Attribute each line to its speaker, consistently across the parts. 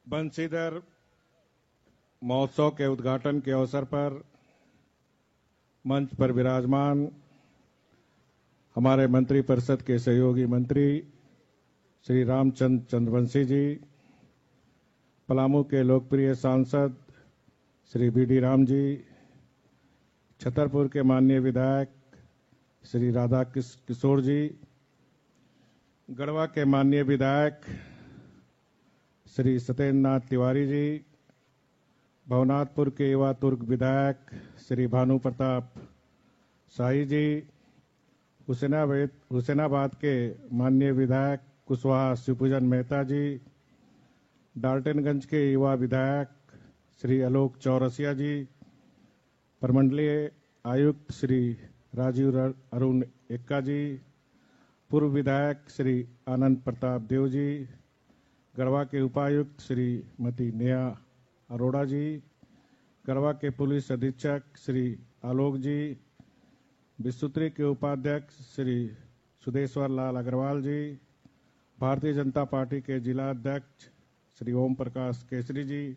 Speaker 1: बंशीधर महोत्सव के उद्घाटन के अवसर पर मंच पर विराजमान हमारे मंत्रिपरिषद के सहयोगी मंत्री श्री रामचंद्र चंद्रवंशी जी, पलामू के लोकप्रिय सांसद श्री बीडी राम जी, छतरपुर के माननीय विधायक श्री राधा किशोर जी, गढ़वा के माननीय विधायक श्री सत्येंद्र नाथ तिवारी जी, भवनाथपुर के युवा तुर्क विधायक श्री भानु प्रताप शाही जी, हुसैनाबाद के माननीय विधायक कुशवाहा शिवपूजन मेहता जी, डाल्टनगंज के युवा विधायक श्री आलोक चौरसिया जी, प्रमंडलीय आयुक्त श्री राजीव अरुण एक्का जी, पूर्व विधायक श्री आनंद प्रताप देव जी, गढ़वा के उपायुक्त श्रीमती नेहा अरोड़ा जी, गढ़वा के पुलिस अधीक्षक श्री आलोक जी, विश्वत्री के उपाध्यक्ष श्री सुदेश्वर लाल अग्रवाल जी, भारतीय जनता पार्टी के जिला अध्यक्ष श्री ओम प्रकाश केसरी जी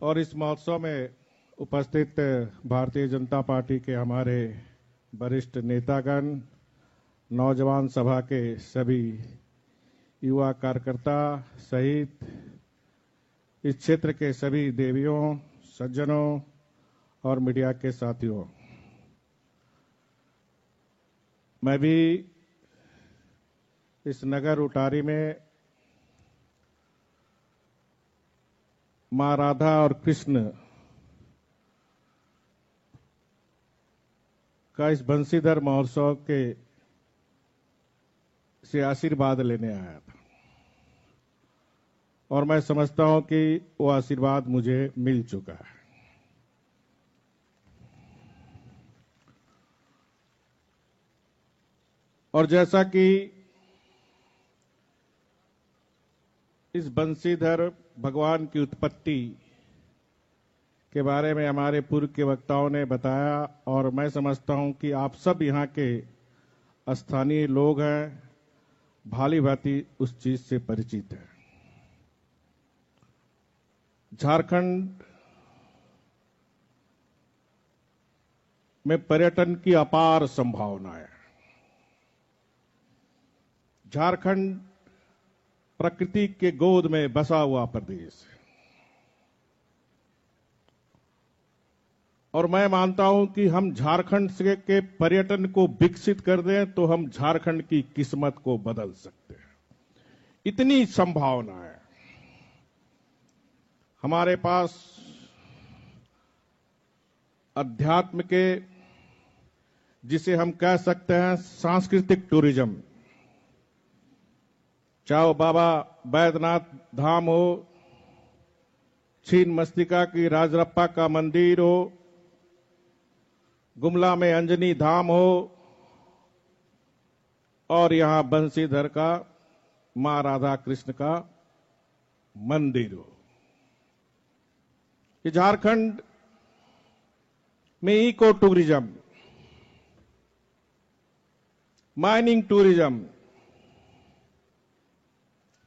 Speaker 1: और इस महोत्सव में उपस्थित भारतीय जनता पार्टी के हमारे वरिष्ठ नेतागण, नौजवान सभा के सभी युवा कार्यकर्ता सहित इस क्षेत्र के सभी देवियों, सज्जनों और मीडिया के साथियों, मैं भी इस नगर उटारी में मां राधा और कृष्ण का इस बंशीधर महोत्सव के से आशीर्वाद लेने आया था और मैं समझता हूं कि वो आशीर्वाद मुझे मिल चुका है। और जैसा कि इस बंशीधर भगवान की उत्पत्ति के बारे में हमारे पूर्व के वक्ताओं ने बताया और मैं समझता हूं कि आप सब यहाँ के स्थानीय लोग हैं, भाली भांति उस चीज से परिचित हैं। झारखंड में पर्यटन की अपार संभावना है। झारखंड प्रकृति के गोद में बसा हुआ प्रदेश है और मैं मानता हूं कि हम झारखंड के पर्यटन को विकसित कर दें तो हम झारखंड की किस्मत को बदल सकते हैं। इतनी संभावना है। हमारे पास अध्यात्म के, जिसे हम कह सकते हैं सांस्कृतिक टूरिज्म, चाहे बाबा बैद्यनाथ धाम हो, छीन मस्तिका की राजरप्पा का मंदिर हो, गुमला में अंजनी धाम हो और यहां बंशीधर का मां राधा कृष्ण का मंदिर हो। ये झारखंड में इको टूरिज्म, माइनिंग टूरिज्म,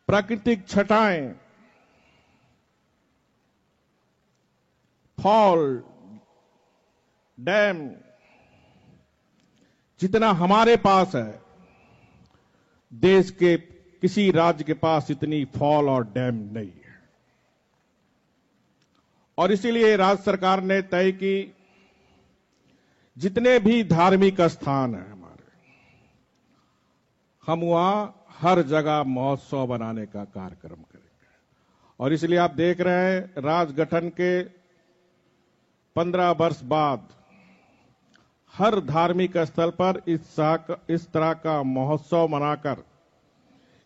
Speaker 1: प्राकृतिक छटाएं, फॉल, डैम, जितना हमारे पास है, देश के किसी राज्य के पास इतनी फॉल और डैम नहीं है। और इसीलिए राज्य सरकार ने तय की जितने भी धार्मिक स्थान हैं हमारे, हम वहां हर जगह महोत्सव बनाने का कार्यक्रम करेंगे। और इसलिए आप देख रहे हैं राज्य गठन के 15 वर्ष बाद हर धार्मिक स्थल पर इस तरह का महोत्सव मनाकर,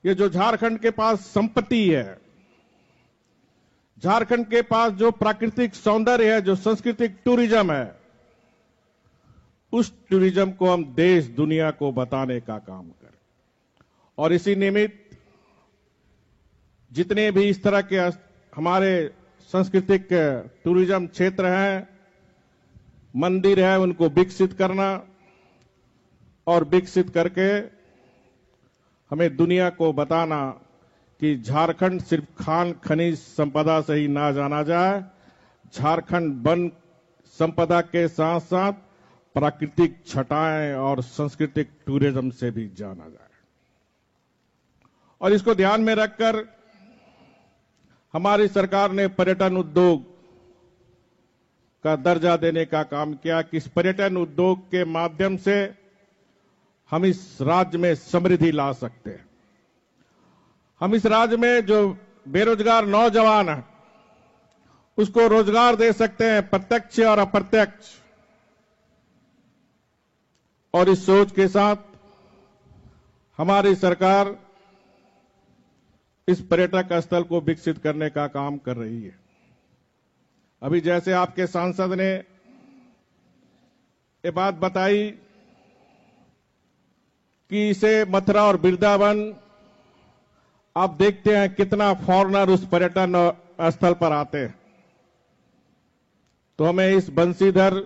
Speaker 1: ये जो झारखंड के पास संपत्ति है, झारखंड के पास जो प्राकृतिक सौंदर्य है, जो सांस्कृतिक टूरिज्म है, उस टूरिज्म को हम देश दुनिया को बताने का काम करें। और इसी निमित्त जितने भी इस तरह के हमारे सांस्कृतिक टूरिज्म क्षेत्र हैं, मंदिर है, उनको विकसित करना और विकसित करके हमें दुनिया को बताना कि झारखंड सिर्फ खान खनिज संपदा से ही ना जाना जाए, झारखंड वन संपदा के साथ साथ प्राकृतिक छटाएं और सांस्कृतिक टूरिज्म से भी जाना जाए। और इसको ध्यान में रखकर हमारी सरकार ने पर्यटन उद्योग का दर्जा देने का काम किया कि इस पर्यटन उद्योग के माध्यम से हम इस राज्य में समृद्धि ला सकते हैं। हम इस राज्य में जो बेरोजगार नौजवान है उसको रोजगार दे सकते हैं, प्रत्यक्ष और अप्रत्यक्ष। और इस सोच के साथ हमारी सरकार इस पर्यटक स्थल को विकसित करने का काम कर रही है। अभी जैसे आपके सांसद ने ये बात बताई कि इसे मथुरा और वृंदावन, आप देखते हैं कितना फॉरेनर उस पर्यटन स्थल पर आते हैं। तो हमें इस बंसीधर,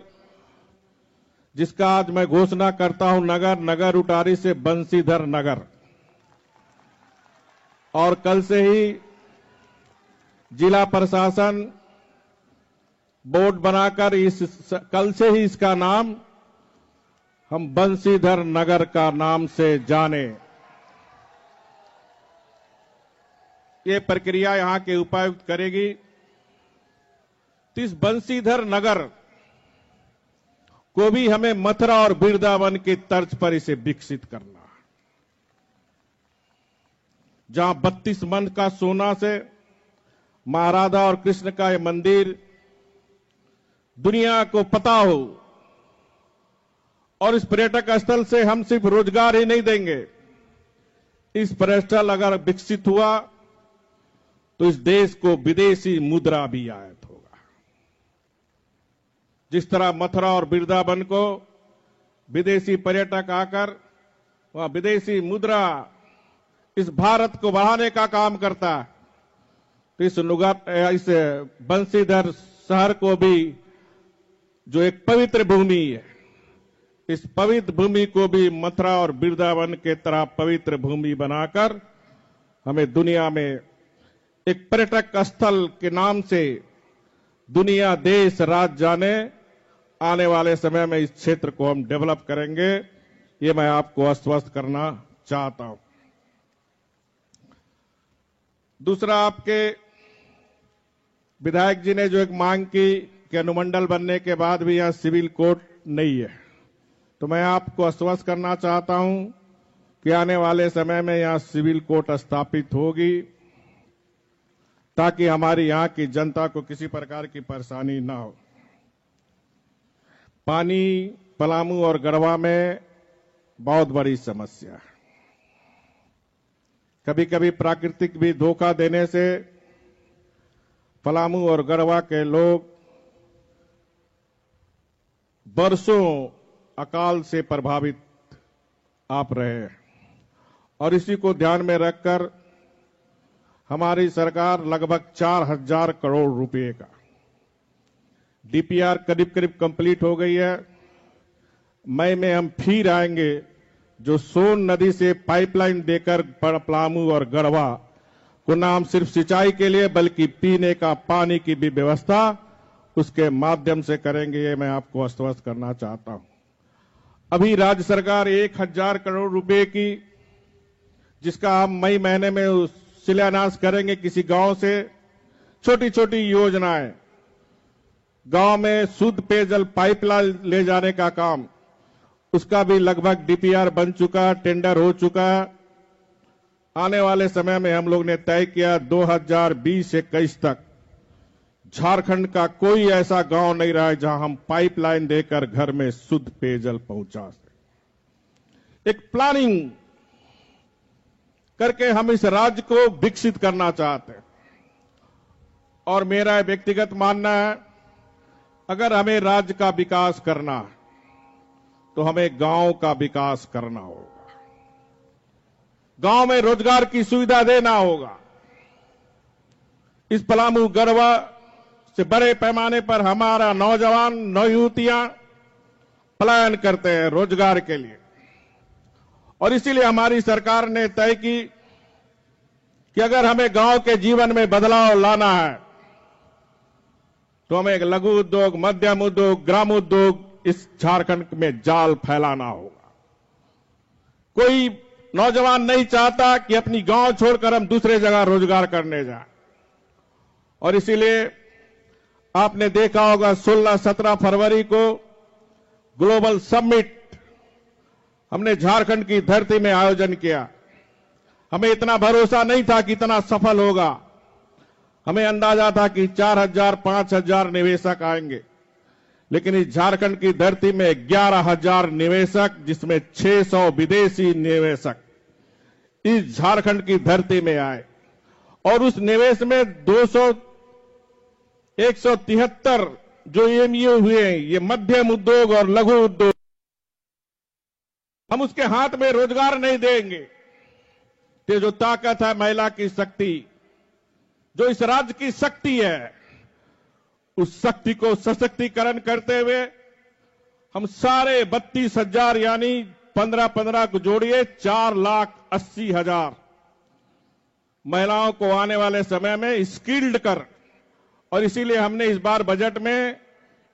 Speaker 1: जिसका आज मैं घोषणा करता हूं, नगर उटारी से बंसीधर नगर, और कल से ही जिला प्रशासन बोर्ड बनाकर कल से ही इसका नाम हम बंसीधर नगर का नाम से जाने। ये प्रक्रिया यहां के उपायुक्त करेगी। तो इस बंसीधर नगर को भी हमें मथुरा और वृंदावन की तर्ज पर इसे विकसित करना है, जहां 32 मन का सोना से मां राधा और कृष्ण का ये मंदिर दुनिया को पता हो। और इस पर्यटक स्थल से हम सिर्फ रोजगार ही नहीं देंगे, इस पर्यटक स्थल अगर विकसित हुआ तो इस देश को विदेशी मुद्रा भी आयत होगा। जिस तरह मथुरा और वृंदावन को विदेशी पर्यटक आकर वहां विदेशी मुद्रा इस भारत को बढ़ाने का काम करता है, तो इस बंसीधर शहर को भी, जो एक पवित्र भूमि है, इस पवित्र भूमि को भी मथुरा और वृंदावन के तरह पवित्र भूमि बनाकर हमें दुनिया में एक पर्यटक स्थल के नाम से दुनिया, देश, राज्य जाने। आने वाले समय में इस क्षेत्र को हम डेवलप करेंगे, ये मैं आपको आश्वस्त करना चाहता हूं। दूसरा, आपके विधायक जी ने जो एक मांग की कि अनुमंडल बनने के बाद भी यहां सिविल कोर्ट नहीं है, तो मैं आपको आश्वस्त करना चाहता हूं कि आने वाले समय में यहां सिविल कोर्ट स्थापित होगी, ताकि हमारी यहां की जनता को किसी प्रकार की परेशानी ना हो। पानी पलामू और गढ़वा में बहुत बड़ी समस्या है। कभी कभी प्राकृतिक भी धोखा देने से पलामू और गढ़वा के लोग बरसों अकाल से प्रभावित आप रहे हैं। और इसी को ध्यान में रखकर हमारी सरकार लगभग 4,000 करोड़ रुपए का डीपीआर करीब करीब कंप्लीट हो गई है। मई में हम फिर आएंगे, जो सोन नदी से पाइपलाइन देकर पलामू और गढ़वा को नाम सिर्फ सिंचाई के लिए बल्कि पीने का पानी की भी व्यवस्था उसके माध्यम से करेंगे, ये मैं आपको आश्वस्त करना चाहता हूं। अभी राज्य सरकार 1,000 करोड़ रुपए की, जिसका हम मई महीने में शिलान्यास करेंगे, किसी गांव से छोटी छोटी योजनाएं, गांव में शुद्ध पेयजल पाइपलाइन ले जाने का काम, उसका भी लगभग डीपीआर बन चुका, टेंडर हो चुका। आने वाले समय में हम लोग ने तय किया 2020-21 तक झारखंड का कोई ऐसा गांव नहीं रहा है जहां हम पाइपलाइन देकर घर में शुद्ध पेयजल पहुंचा सके। एक प्लानिंग करके हम इस राज्य को विकसित करना चाहते हैं। और मेरा व्यक्तिगत मानना है, अगर हमें राज्य का विकास करना है तो हमें गांव का विकास करना होगा, गांव में रोजगार की सुविधा देना होगा। इस पलामू गढ़वा से बड़े पैमाने पर हमारा नौजवान नौयुवतियां पलायन करते हैं रोजगार के लिए, और इसीलिए हमारी सरकार ने तय की कि अगर हमें गांव के जीवन में बदलाव लाना है तो हमें लघु उद्योग, मध्यम उद्योग, ग्राम उद्योग इस झारखंड में जाल फैलाना होगा। कोई नौजवान नहीं चाहता कि अपनी गांव छोड़कर हम दूसरे जगह रोजगार करने जाएं, और इसीलिए आपने देखा होगा 16-17 फरवरी को ग्लोबल समिट हमने झारखंड की धरती में आयोजन किया। हमें इतना भरोसा नहीं था कि इतना सफल होगा। हमें अंदाजा था कि 4,000-5,000 निवेशक आएंगे, लेकिन इस झारखंड की धरती में 11,000 निवेशक, जिसमें 600 विदेशी निवेशक इस झारखंड की धरती में आए, और उस निवेश में 173 जो एमयू हुए हैं, ये मध्यम उद्योग और लघु उद्योग। हम उसके हाथ में रोजगार नहीं देंगे। ये जो ताकत है महिला की शक्ति, जो इस राज्य की शक्ति है, उस शक्ति को सशक्तिकरण करते हुए हम सारे 32,000 यानी 15-15 को जोड़िए 4,80,000 महिलाओं को आने वाले समय में स्किल्ड कर, और इसीलिए हमने इस बार बजट में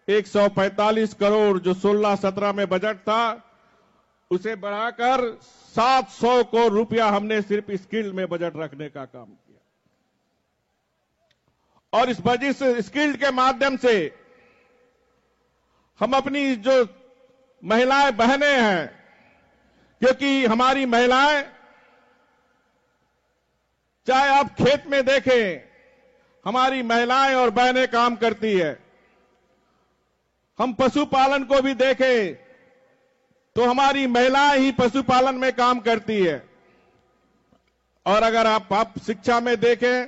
Speaker 1: 145 करोड़ जो 16-17 में बजट था उसे बढ़ाकर 700 करोड़ रुपया हमने सिर्फ स्किल्ड में बजट रखने का काम किया। और इस बजट से स्किल्ड के माध्यम से हम अपनी जो महिलाएं बहनें हैं, क्योंकि हमारी महिलाएं, चाहे आप खेत में देखें, हमारी महिलाएं और बहनें काम करती है। हम पशुपालन को भी देखें तो हमारी महिलाएं ही पशुपालन में काम करती है। और अगर आप शिक्षा में देखें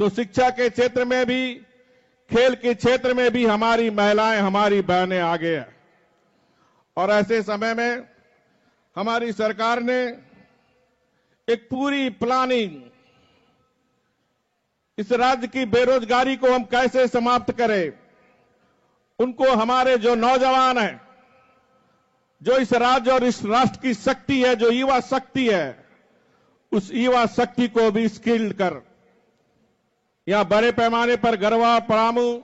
Speaker 1: तो शिक्षा के क्षेत्र में भी, खेल के क्षेत्र में भी हमारी महिलाएं, हमारी बहनें आगे हैं। और ऐसे समय में हमारी सरकार ने एक पूरी प्लानिंग, इस राज्य की बेरोजगारी को हम कैसे समाप्त करें, उनको हमारे जो नौजवान हैं, जो इस राज्य और इस राष्ट्र की शक्ति है, जो युवा शक्ति है, उस युवा शक्ति को भी स्किल्ड कर यहां बड़े पैमाने पर गरवा, परामू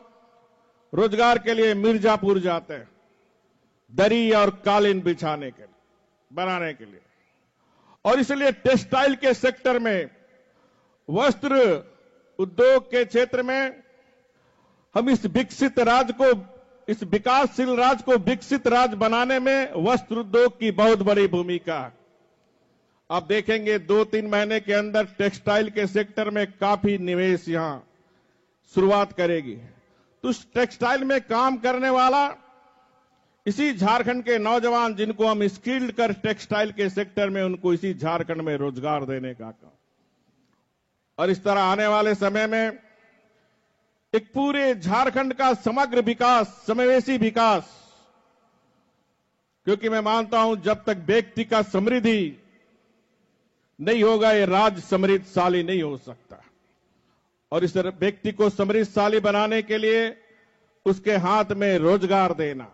Speaker 1: रोजगार के लिए मिर्जापुर जाते हैं, दरी और कालीन बिछाने के लिए, बनाने के लिए। और इसलिए टेक्सटाइल के सेक्टर में, वस्त्र उद्योग के क्षेत्र में हम इस विकसित राज्य को, इस विकासशील राज्य को विकसित राज्य बनाने में वस्त्र उद्योग की बहुत बड़ी भूमिका है। आप देखेंगे 2-3 महीने के अंदर टेक्सटाइल के सेक्टर में काफी निवेश यहां शुरुआत करेगी। तो उस टेक्सटाइल में काम करने वाला इसी झारखंड के नौजवान, जिनको हम स्किल्ड कर टेक्सटाइल के सेक्टर में, उनको इसी झारखंड में रोजगार देने का काम। और इस तरह आने वाले समय में एक पूरे झारखंड का समग्र विकास, समावेशी विकास, क्योंकि मैं मानता हूं जब तक व्यक्ति का समृद्धि नहीं होगा, ये राज्य समृद्धशाली नहीं हो सकता। और इस व्यक्ति को समृद्धशाली बनाने के लिए उसके हाथ में रोजगार देना,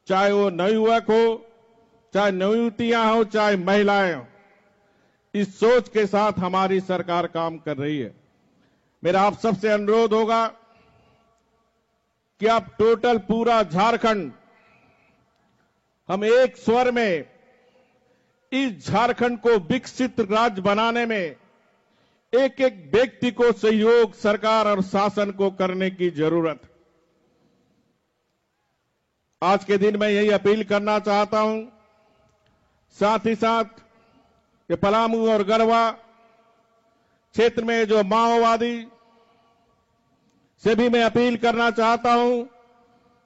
Speaker 1: चाहे वो नवयुवक हो, चाहे नवयुवतियां हो, चाहे महिलाएं हो, इस सोच के साथ हमारी सरकार काम कर रही है। मेरा आप सबसे अनुरोध होगा कि आप टोटल पूरा झारखंड, हम एक स्वर में इस झारखंड को विकसित राज्य बनाने में एक एक व्यक्ति को सहयोग सरकार और शासन को करने की जरूरत है। आज के दिन मैं यही अपील करना चाहता हूं, साथ ही साथ ये पलामू और गढ़वा क्षेत्र में जो माओवादी से भी मैं अपील करना चाहता हूं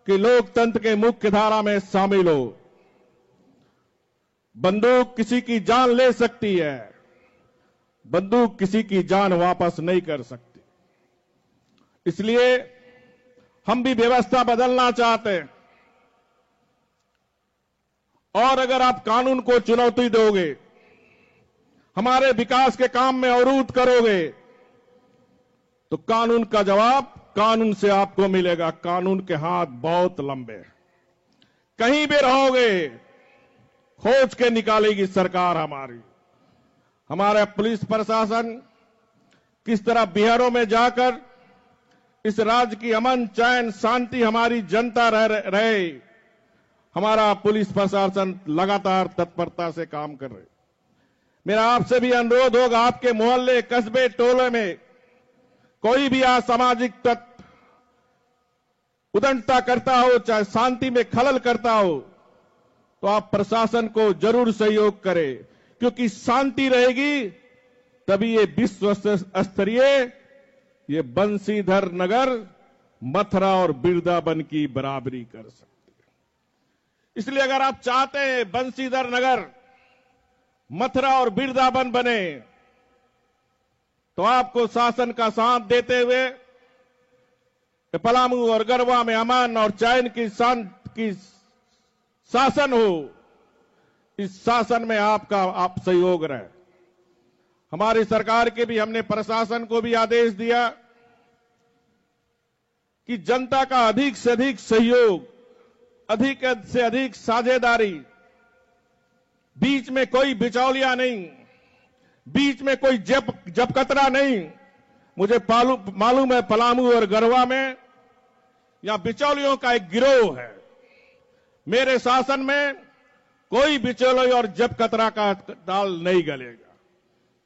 Speaker 1: कि लोकतंत्र के मुख्य धारा में शामिल हो। बंदूक किसी की जान ले सकती है, बंदूक किसी की जान वापस नहीं कर सकती। इसलिए हम भी व्यवस्था बदलना चाहते हैं। और अगर आप कानून को चुनौती दोगे, हमारे विकास के काम में अवरोध करोगे, तो कानून का जवाब कानून से आपको मिलेगा। कानून के हाथ बहुत लंबे हैं, कहीं भी रहोगे खोज के निकालेगी सरकार हमारी। हमारा पुलिस प्रशासन किस तरह बिहारों में जाकर इस राज्य की अमन चैन शांति हमारी जनता रहे, हमारा पुलिस प्रशासन लगातार तत्परता से काम कर रहे। मेरा आपसे भी अनुरोध होगा, आपके मोहल्ले कस्बे टोले में कोई भी असामाजिक तत्व उदंडता करता हो, चाहे शांति में खलल करता हो, तो आप प्रशासन को जरूर सहयोग करें, क्योंकि शांति रहेगी तभी ये विश्व स्तरीय ये बंसीधर नगर मथुरा और वृंदावन की बराबरी कर सकते हैं। इसलिए अगर आप चाहते हैं बंसीधर नगर मथुरा और वृंदावन बने, तो आपको शासन का साथ देते हुए पलामू और गढ़वा में अमन और चैन की शासन हो, इस शासन में आप सहयोग रहे। हमारी सरकार के भी हमने प्रशासन को भी आदेश दिया कि जनता का अधिक से अधिक सहयोग, अधिक से अधिक साझेदारी, बीच में कोई बिचौलिया नहीं, बीच में कोई जबकतरा नहीं। मुझे मालूम है पलामू और गढ़वा में यहां बिचौलियों का एक गिरोह है। मेरे शासन में कोई बिचौलिया और जबकतरा का दाल नहीं गलेगा।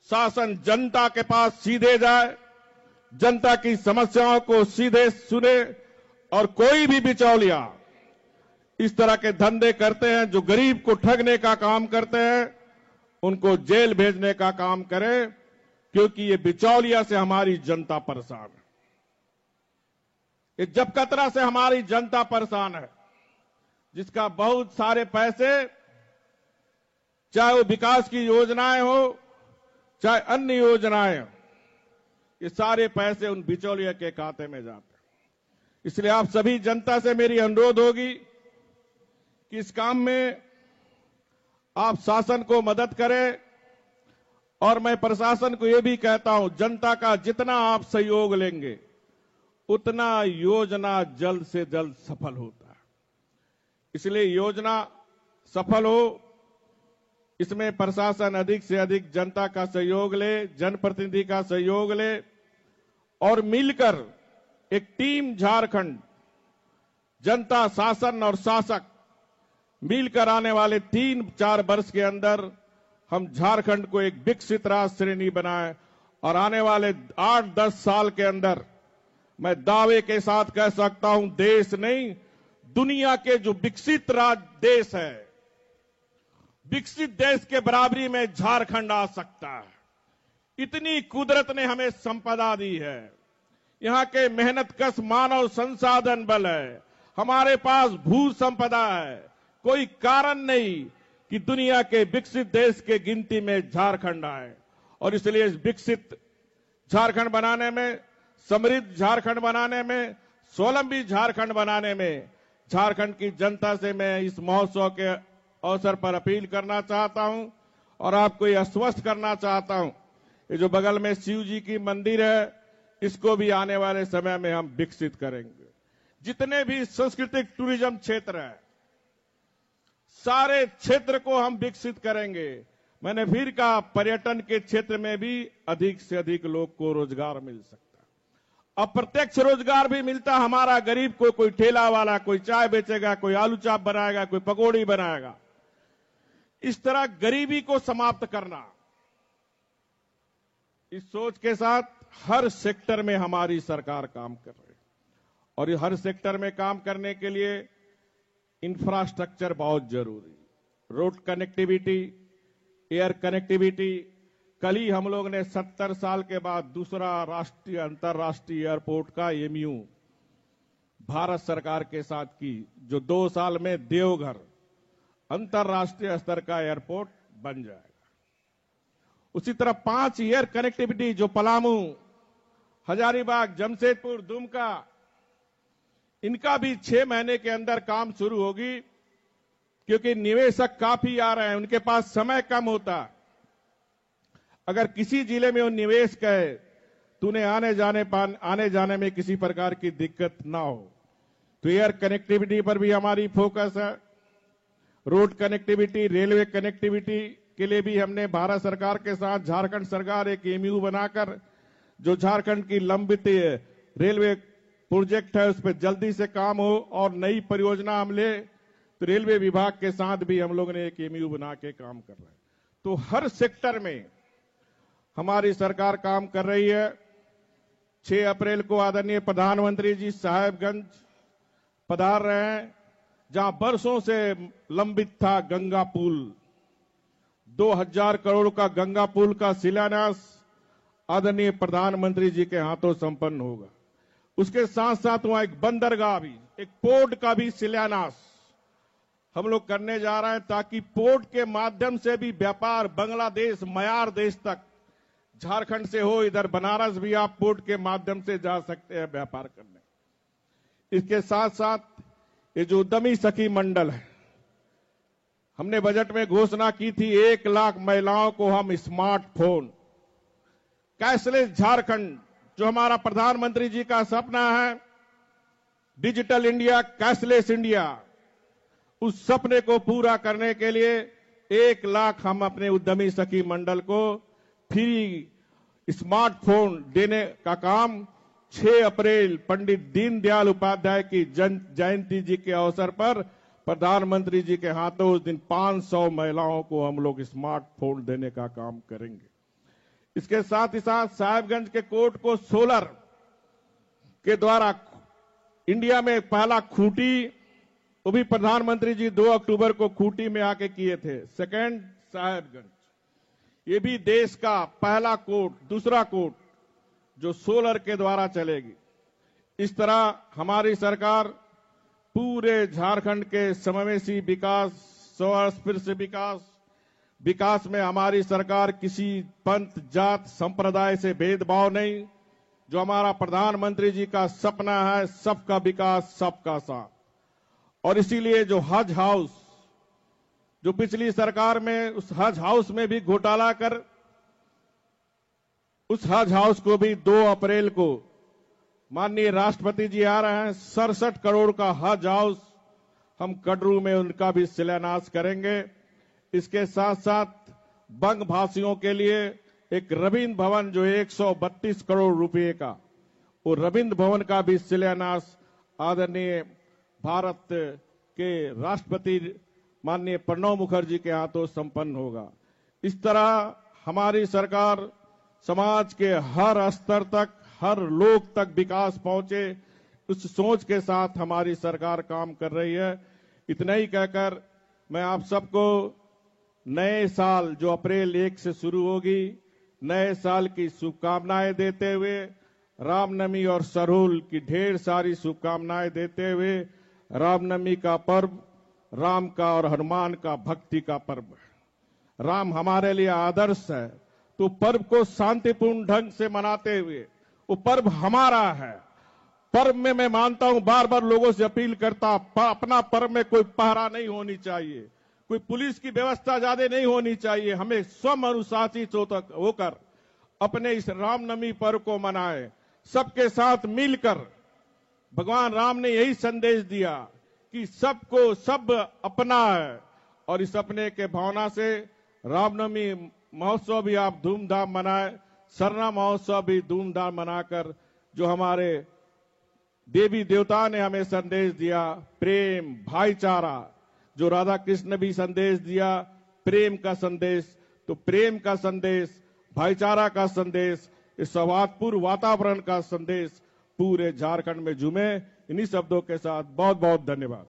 Speaker 1: शासन जनता के पास सीधे जाए, जनता की समस्याओं को सीधे सुने, और कोई भी बिचौलिया इस तरह के धंधे करते हैं जो गरीब को ठगने का काम करते हैं, उनको जेल भेजने का काम करे, क्योंकि ये बिचौलिया से हमारी जनता परेशान है, ये जबकतरा से हमारी जनता परेशान है, जिसका बहुत सारे पैसे, चाहे वो विकास की योजनाएं हो, चाहे अन्य योजनाएं, ये सारे पैसे उन बिचौलिया के खाते में जाते हैं। इसलिए आप सभी जनता से मेरी अनुरोध होगी कि इस काम में आप शासन को मदद करें, और मैं प्रशासन को यह भी कहता हूं, जनता का जितना आप सहयोग लेंगे उतना योजना जल्द से जल्द सफल होता है। इसलिए योजना सफल हो, इसमें प्रशासन अधिक से अधिक जनता का सहयोग ले, जनप्रतिनिधि का सहयोग ले, और मिलकर एक टीम झारखंड, जनता, शासन और शासक मिलकर आने वाले 3-4 वर्ष के अंदर हम झारखंड को एक विकसित राज्य श्रेणी बनाएं, और आने वाले 8-10 साल के अंदर मैं दावे के साथ कह सकता हूं, देश नहीं दुनिया के जो विकसित राज्य देश है, विकसित देश के बराबरी में झारखंड आ सकता है। इतनी कुदरत ने हमें संपदा दी है, यहां के मेहनतकश मानव संसाधन बल है, हमारे पास भू संपदा है। कोई कारण नहीं कि दुनिया के विकसित देश के गिनती में झारखंड आए, और इसलिए इस विकसित झारखंड बनाने में, समृद्ध झारखंड बनाने में, स्वावलंबी झारखंड बनाने में झारखंड की जनता से मैं इस महोत्सव के अवसर पर अपील करना चाहता हूं, और आपको ये आश्वस्त करना चाहता हूं, ये जो बगल में शिव जी की मंदिर है, इसको भी आने वाले समय में हम विकसित करेंगे। जितने भी सांस्कृतिक टूरिज्म क्षेत्र है, सारे क्षेत्र को हम विकसित करेंगे। मैंने फिर कहा, पर्यटन के क्षेत्र में भी अधिक से अधिक लोग को रोजगार मिल सकता है, अप्रत्यक्ष रोजगार भी मिलता। हमारा गरीब को, कोई ठेला वाला, कोई चाय बेचेगा, कोई आलू चाप बनाएगा, कोई पकौड़ी बनाएगा। इस तरह गरीबी को समाप्त करना, इस सोच के साथ हर सेक्टर में हमारी सरकार काम कर रही है, और ये हर सेक्टर में काम करने के लिए इंफ्रास्ट्रक्चर बहुत जरूरी, रोड कनेक्टिविटी, एयर कनेक्टिविटी। कल ही हम लोग ने 70 साल के बाद दूसरा राष्ट्रीय अंतर्राष्ट्रीय एयरपोर्ट का एमयू भारत सरकार के साथ की, जो 2 साल में देवघर अंतर्राष्ट्रीय स्तर का एयरपोर्ट बन जाएगा। उसी तरह 5 एयर कनेक्टिविटी जो पलामू, हजारीबाग, जमशेदपुर, दुमका, इनका भी 6 महीने के अंदर काम शुरू होगी, क्योंकि निवेशक काफी आ रहे हैं, उनके पास समय कम होता। अगर किसी जिले में वो निवेश करे तो उन्हें आने जाने में किसी प्रकार की दिक्कत ना हो, तो एयर कनेक्टिविटी पर भी हमारी फोकस है। रोड कनेक्टिविटी, रेलवे कनेक्टिविटी, के लिए भी हमने भारत सरकार के साथ झारखंड सरकार एक एमयू बनाकर जो झारखंड की लंबित रेलवे प्रोजेक्ट है उस पर जल्दी से काम हो और नई परियोजना हम ले, तो रेलवे विभाग के साथ भी हम लोगों ने एक एमयू बना के काम कर रहे हैं। तो हर सेक्टर में हमारी सरकार काम कर रही है। 6 अप्रैल को आदरणीय प्रधानमंत्री जी साहेबगंज पधार रहे हैं, जहां बरसों से लंबित था गंगा पुल। 2000 करोड़ का गंगा पुल का शिलान्यास आदरणीय प्रधानमंत्री जी के हाथों संपन्न होगा। उसके साथ साथ वहां एक बंदरगाह भी, एक पोर्ट का भी शिलान्यास हम लोग करने जा रहे हैं, ताकि पोर्ट के माध्यम से भी व्यापार बांग्लादेश, म्यांमार देश तक झारखंड से हो। इधर बनारस भी आप पोर्ट के माध्यम से जा सकते हैं व्यापार करने। इसके साथ साथ ये जो उद्यमी सखी मंडल है, हमने बजट में घोषणा की थी 1 लाख महिलाओं को हम स्मार्टफोन, कैशलेस झारखंड, जो हमारा प्रधानमंत्री जी का सपना है, डिजिटल इंडिया, कैशलेस इंडिया, उस सपने को पूरा करने के लिए 1 लाख हम अपने उद्यमी सखी मंडल को फ्री स्मार्टफोन देने का काम 6 अप्रैल पंडित दीनदयाल उपाध्याय की जयंती जी के अवसर पर प्रधानमंत्री जी के हाथों उस दिन 500 महिलाओं को हम लोग स्मार्टफोन देने का काम करेंगे। इसके साथ ही साथ साहेबगंज के कोर्ट को सोलर के द्वारा इंडिया में पहला खूंटी, वो भी प्रधानमंत्री जी 2 अक्टूबर को खूंटी में आके किए थे। सेकंड साहेबगंज, ये भी देश का पहला कोर्ट, दूसरा कोर्ट जो सोलर के द्वारा चलेगी। इस तरह हमारी सरकार पूरे झारखंड के समावेशी विकास, स्पर्श विकास में हमारी सरकार किसी पंथ, जात, संप्रदाय से भेदभाव नहीं। जो हमारा प्रधानमंत्री जी का सपना है, सबका विकास, सबका साथ। और इसीलिए जो हज हाउस, जो पिछली सरकार में उस हज हाउस में भी घोटाला कर उस हज हाउस को भी 2 अप्रैल को माननीय राष्ट्रपति जी आ रहे हैं, 67 करोड़ का हज हाउस हम कटरू में उनका भी शिलान्यास करेंगे। इसके साथ साथ बंग भाषियों के लिए एक रविंद्र भवन जो 132 करोड़ रुपए का, वो रविंद्र भवन का भी शिलान्यास आदरणीय भारत के राष्ट्रपति माननीय प्रणब मुखर्जी के हाथों संपन्न होगा। इस तरह हमारी सरकार समाज के हर स्तर तक, हर लोग तक विकास पहुंचे, उस सोच के साथ हमारी सरकार काम कर रही है। इतना ही कहकर मैं आप सबको नए साल जो अप्रैल 1 से शुरू होगी, नए साल की शुभकामनाएं देते हुए, रामनवमी और सरहुल की ढेर सारी शुभकामनाएं देते हुए, रामनवमी का पर्व राम का और हनुमान का भक्ति का पर्व है। राम हमारे लिए आदर्श है, तो पर्व को शांतिपूर्ण ढंग से मनाते हुए, वो पर्व हमारा है। पर्व में मैं मानता हूं, बार बार लोगों से अपील करता, अपना पर्व में कोई पहरा नहीं होनी चाहिए, कोई पुलिस की व्यवस्था ज्यादा नहीं होनी चाहिए। हमें स्वयं अनुशासित होकर अपने इस रामनवमी पर्व को मनाएं, सबके साथ मिलकर। भगवान राम ने यही संदेश दिया कि सबको सब अपना है, और इस अपने के भावना से रामनवमी महोत्सव भी आप धूमधाम मनाएं, सरना महोत्सव भी धूमधाम मनाकर जो हमारे देवी देवता ने हमें संदेश दिया, प्रेम, भाईचारा, जो राधा कृष्ण ने भी संदेश दिया, प्रेम का संदेश, तो प्रेम का संदेश, भाईचारा का संदेश, इस सौहार्दपूर्ण वातावरण का संदेश पूरे झारखंड में झूमे। इन्हीं शब्दों के साथ बहुत बहुत धन्यवाद।